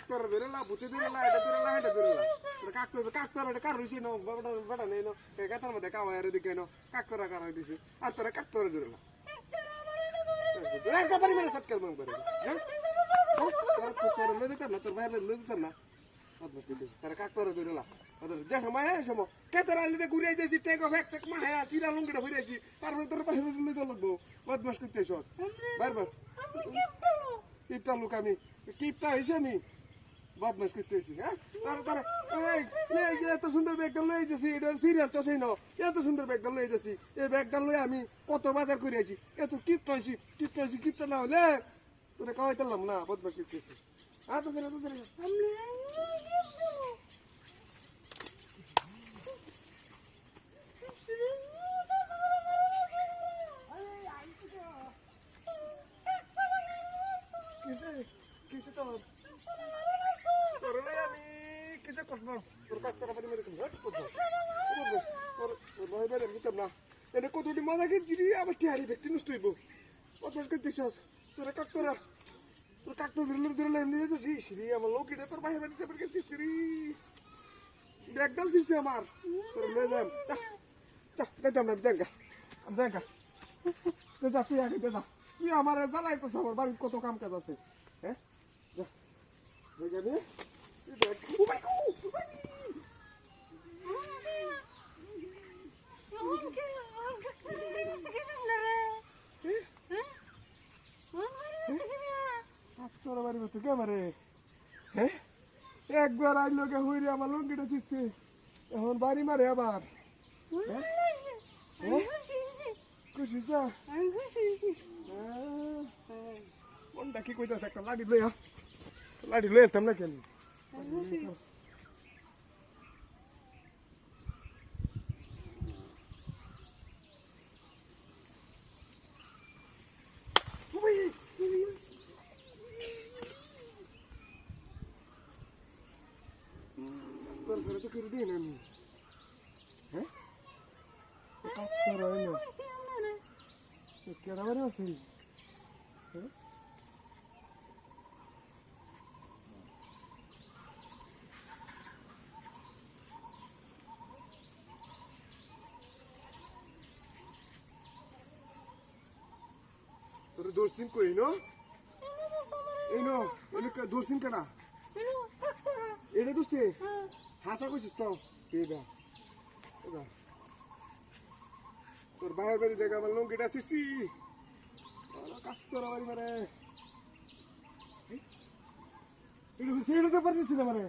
কাকতর বেরলা ভূতে বেরলা এটা বেরলা এটা বেরলা কাকতর এটা কার হইছে না বড় নেই না গাতার মধ্যে কাওয়ার দিকে না কাকতরা কার হইছে আর তোরা কাকতর বেরলা একটা পারি মেরে সটকেল মন করে তোর লই দিতাম না তোর ভাই লই দিতাম না বদমাশ কিন্তু তারা কাকতর বেরলা ওদের যে সময় সময় কেতর আলিতে ঘুরে যাইছি টেক অফ এক চেক মায়া সিরা লঙ্গিটা হইরাছি তারপর তোর পাশে লই তো লাগবো বদমাশ করতেছ বারবার কিপটা লোক আমি কিপটা হইছে আমি বদমাশ করতেছি হ্যাঁ তারা এত সুন্দর ব্যাগটা লই যাচ্ছি এটা সিরিয়াল চাষাই না এত সুন্দর ব্যাগটা লই যাচ্ছি এই ব্যাগটা লই আমি কত বাজার করে আছি এত কিপটা না হলে তোরা খাওয়াইতাম না বদমাশ করতেছি হ্যাঁ তো কিছু তো আমি কিছু করবো তোর কাকতারা পারি মেরে তোর ভাই দিতাম না এটা কতটি মজা গেছি আবার টিহারি ব্যক্তি নষ্ট হইব বদমাস করতেছিস তোরা কাকতারা তোর কাকতা ধরলে এমনি যেতেছিস রে আমার লোক এটা তোর ভাইয়ের বাড়িতে গেছিস রে ব্যাগ ডাল দিস আমার তোর লয়ে যাম যাইতাম না জাঙ্গা যা তুই আগে যা তুই আমার জ্বালাইতেছ আমার বাড়ির কত কাম কাজ আছে হ্যাঁ যাবি তোরা বাড়ি বসে কে মারে হ্যাঁ একবার আইলো কে হইরে আমার লঙ্গিটা দিচ্ছে এখন বাড়ি মারে আবার খুশি যা মনটা কি কইতাছে একটা লাডি লই আসতাম না কেন তোর ঘরে তো করে দিই না আমি হ্যাঁ কেডা বাড়ি আছে হ্যাঁ তোর দোষিন কই নো এই নো এনে দোষিন কেডা এটা দোষে হাসা কইছিস তো এবা তোর বাইরে বাড়ি জায়গা আমার লঙ্গিটা আসিসি কাকতরা বাড়ি মারে এটা তো পারতেছি না মানে